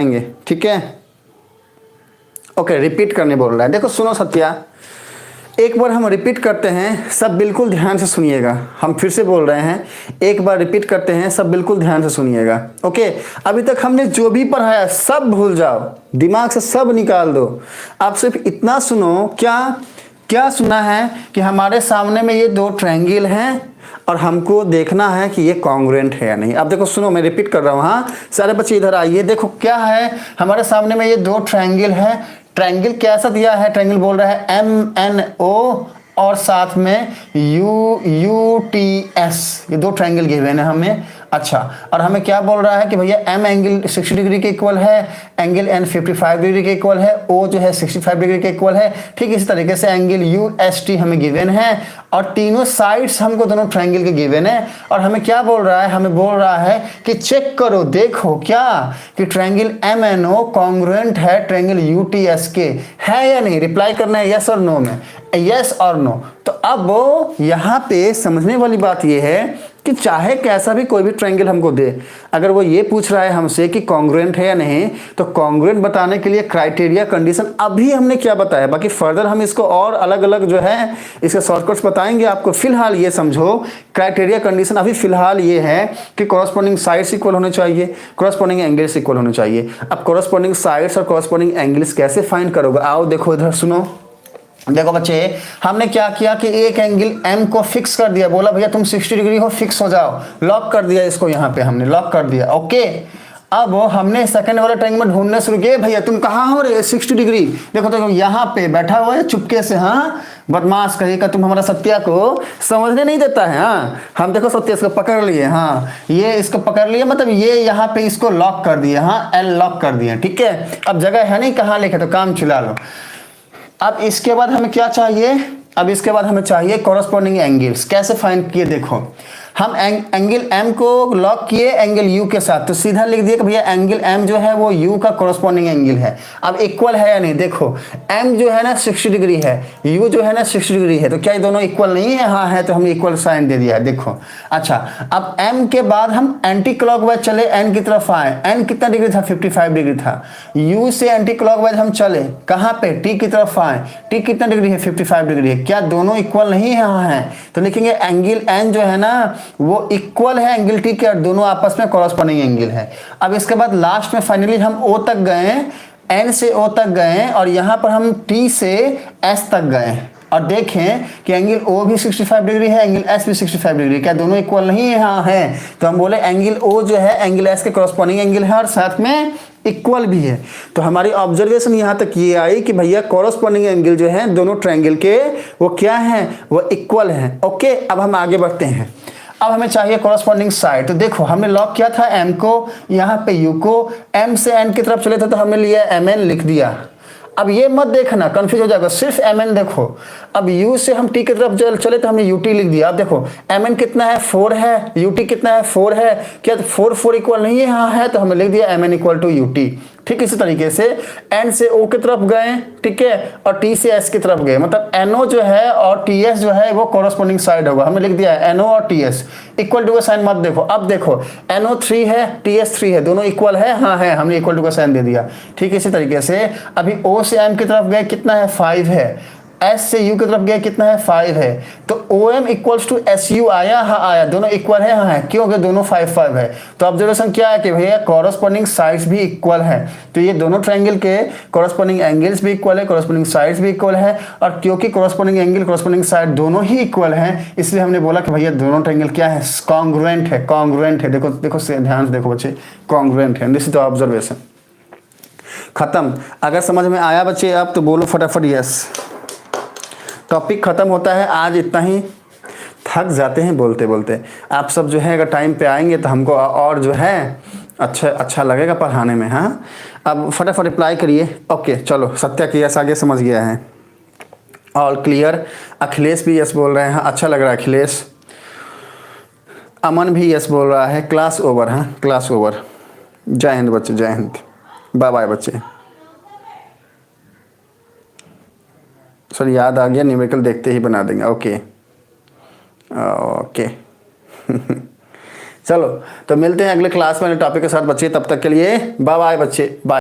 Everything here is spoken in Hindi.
देंगे, ठीक है। ओके, रिपीट करने बोल रहा है। देखो सुनो सत्या, एक बार हम रिपीट करते हैं, सब बिल्कुल ध्यान से सुनिएगा। हम फिर से बोल रहे हैं, एक बार रिपीट करते हैं, सब बिल्कुल ध्यान से सुनिएगा। ओके, अभी तक हमने जो भी पढ़ाया सब भूल जाओ, दिमाग से सब निकाल दो। आप सिर्फ इतना सुनो, क्या क्या सुना है कि हमारे सामने में ये दो ट्रायंगल हैं और हमको देखना है कि ये कॉन्ग्रुएंट है या नहीं। अब देखो सुनो, मैं रिपीट कर रहा हूँ। हाँ सारे बच्चे इधर आइए। देखो क्या है, हमारे सामने में ये दो ट्रायंगल है। ट्रायंगल कैसा दिया है? ट्रायंगल बोल रहा है MNO और साथ में UTS, ये दो ट्रायंगल गिवन है हमें। अच्छा, और हमें क्या बोल रहा है कि भैया M एंगल 60 डिग्री के इक्वल है, एंगल N 55 डिग्री के इक्वल है, O जो है 65 डिग्री के इक्वल है। ठीक इसी तरीके से एंगल UST हमें गिवन है और तीनों साइड्स हमको दोनों ट्रायंगल के गिवन है। और हमें क्या बोल रहा है? हमें बोल रहा है कि चेक करो, देखो क्या कि ट्रायंगल MNO कॉन्ग्रुएंट है ट्रायंगल UTS के, है या नहीं? रिप्लाई करना है यस और नो में, यस और नो। तो अब यहाँ पे समझने वाली बात यह है कि चाहे कैसा भी कोई भी ट्रायंगल हमको दे, अगर वो ये पूछ रहा है हमसे कि कॉन्ग्रुएंट है या नहीं, तो कॉन्ग्रुएंट बताने के लिए क्राइटेरिया कंडीशन अभी हमने क्या बताया, बाकी फर्दर हम इसको और अलग अलग जो है इसके शॉर्टकट्स बताएंगे आपको। फिलहाल ये समझो, क्राइटेरिया कंडीशन अभी फिलहाल ये है कि कॉरस्पॉन्डिंग साइड्स इक्वल होने चाहिए, कॉरस्पॉन्डिंग एंगल्स इक्वल होने चाहिए। अब कॉरस्पॉन्डिंग साइड्स और कॉरस्पॉन्डिंग एंगल्स कैसे फाइंड करोगे? आओ देखो इधर सुनो। देखो बच्चे, हमने क्या किया कि एक एंगल M को फिक्स कर दिया, बोला भैया तुम 60 डिग्री हो, फिक्स हो जाओ, लॉक कर दिया इसको, यहाँ पे हमने लॉक कर दिया। ओके, अब हमने सेकंड वाला ट्रायंगल में ढूंढने शुरू किए, भैया तुम कहाँ हो रे 60 डिग्री? देखो देखो यहाँ पे बैठा हुआ है चुपके से। हाँ बदमाश कहेगा, तुम हमारा सत्या को समझने नहीं देता है। हाँ हम देखो सत्या इसको पकड़ लिए, हाँ ये इसको पकड़ लिया, मतलब ये यहाँ पे इसको लॉक कर दिया। हाँ L लॉक कर दिया, ठीक है। अब जगह है नहीं कहाँ लिखे, तो काम चला लो। अब इसके बाद हमें क्या चाहिए? अब इसके बाद हमें चाहिए कॉरस्पॉन्डिंग एंगल्स। कैसे फाइंड किए? देखो हम एंगल M को लॉक किए एंगल U के साथ, तो सीधा लिख दिया कि भैया एंगल M जो है वो U का कॉरस्पॉन्डिंग एंगल है। अब इक्वल है या नहीं? देखो M जो है ना 60 डिग्री है, U जो है ना 60 डिग्री है, तो क्या ये दोनों इक्वल नहीं है? हाँ है, तो हमने इक्वल साइन दे दिया है। देखो अच्छा, अब M के बाद हम एंटी क्लॉकवाइज चले, N की तरफ आए। N कितना डिग्री था? 55 डिग्री था। U से एंटी क्लॉकवाइज हम चले, कहाँ पे? T की तरफ आए। T कितना डिग्री है? 55 डिग्री है। क्या दोनों इक्वल नहीं है? हाँ है, तो लिखेंगे एंगल N जो है ना वो इक्वल है एंगल T के और दोनों आपस में कॉरस्पॉन्डिंग एंगल है। अब इसके बाद लास्ट में फाइनली हम O तक गए, N से O तक गए और यहाँ पर हम T से S तक गए और देखें कि एंगल O भी 65 डिग्री है, एंगल S भी 65 डिग्री। क्या दोनों इक्वल नहीं है? हाँ है, तो हम बोले एंगल O जो है एंगल S के कॉरस्पॉन्डिंग एंगल है और साथ में इक्वल भी है। तो हमारी ऑब्जर्वेशन यहाँ तक ये आई कि भैया कॉरस्पॉन्डिंग एंगल जो है दोनों ट्रायंगल के वो क्या है? वो इक्वल है। ओके, अब हम आगे बढ़ते हैं। अब हमें चाहिए कॉरस्पॉन्डिंग साइड। तो देखो हमने लॉक किया था M को, यहाँ पे U को, M से N की तरफ चले थे तो हमने लिया MN लिख दिया। अब ये मत देखना कंफ्यूज हो जाएगा, सिर्फ MN देखो। अब U से हम T की तरफ चले तो हमने UT लिख दिया। अब देखो MN कितना है? 4 है, UT कितना है? 4 है। क्या 4 इक्वल नहीं है? हाँ है, तो हमने लिख दिया MN इक्वल टू UT। ठीक इसी तरीके से N से O की तरफ गए, ठीक है, और T से S की तरफ गए, मतलब NO जो है और TS जो है वो कॉरस्पॉन्डिंग साइड होगा। हमें लिख दिया है NO और TS इक्वल टू का साइन मत देखो। अब देखो NO 3 है, TS 3 है, दोनों इक्वल है? हाँ है, हमने इक्वल टू का साइन दे दिया। ठीक इसी तरीके से अभी O से M की तरफ गए, कितना है? 5 है। S से U की तरफ गया, कितना है? 5 है। तो OM इक्वल्स टू SU आया? हाँ आया, दोनों इक्वल है? हाँ है, क्योंकि दोनों 5 5 है। तो ऑब्जर्वेशन क्या है कि भैया कॉरस्पॉन्डिंग साइड्स भी इक्वल है, तो ये दोनों ट्रायंगल के कॉरस्पॉन्डिंग एंगल्स भी इक्वल है, कॉरस्पॉन्डिंग साइड्स भी इक्वल है। और क्योंकि कॉरस्पॉन्डिंग एंगल कॉरस्पॉन्डिंग साइड दोनों ही इक्वल हैं, इसलिए हमने बोला कि भैया दोनों ट्रायंगल क्या है? कॉन्ग्रुएंट है, कॉन्ग्रुएंट है। देखो देखो ध्यान से देखो बच्चे, कॉन्ग्रुएंट है। This is the observation. खत्म। अगर समझ में आया बच्चे आप तो बोलो फटाफट यस। टॉपिक खत्म होता है आज, इतना ही। थक जाते हैं बोलते बोलते। आप सब जो है अगर टाइम पे आएंगे तो हमको और जो है अच्छा लगेगा पढ़ाने में। हाँ अब फटाफट रिप्लाई करिए। ओके चलो, सत्या की यस आगे समझ गया है, ऑल क्लियर। अखिलेश भी यस बोल रहे हैं, हाँ अच्छा लग रहा है अखिलेश। अमन भी यस बोल रहा है। Class over. हाँ क्लास ओवर। जय हिंद बच्चे, जय हिंद, बाय बाय बच्चे। सर याद आ गया, न्यूमेरिकल देखते ही बना देंगे। ओके ओके चलो तो मिलते हैं अगले क्लास में अगले टॉपिक के साथ बच्चे, तब तक के लिए बाय बाय बच्चे, बाय।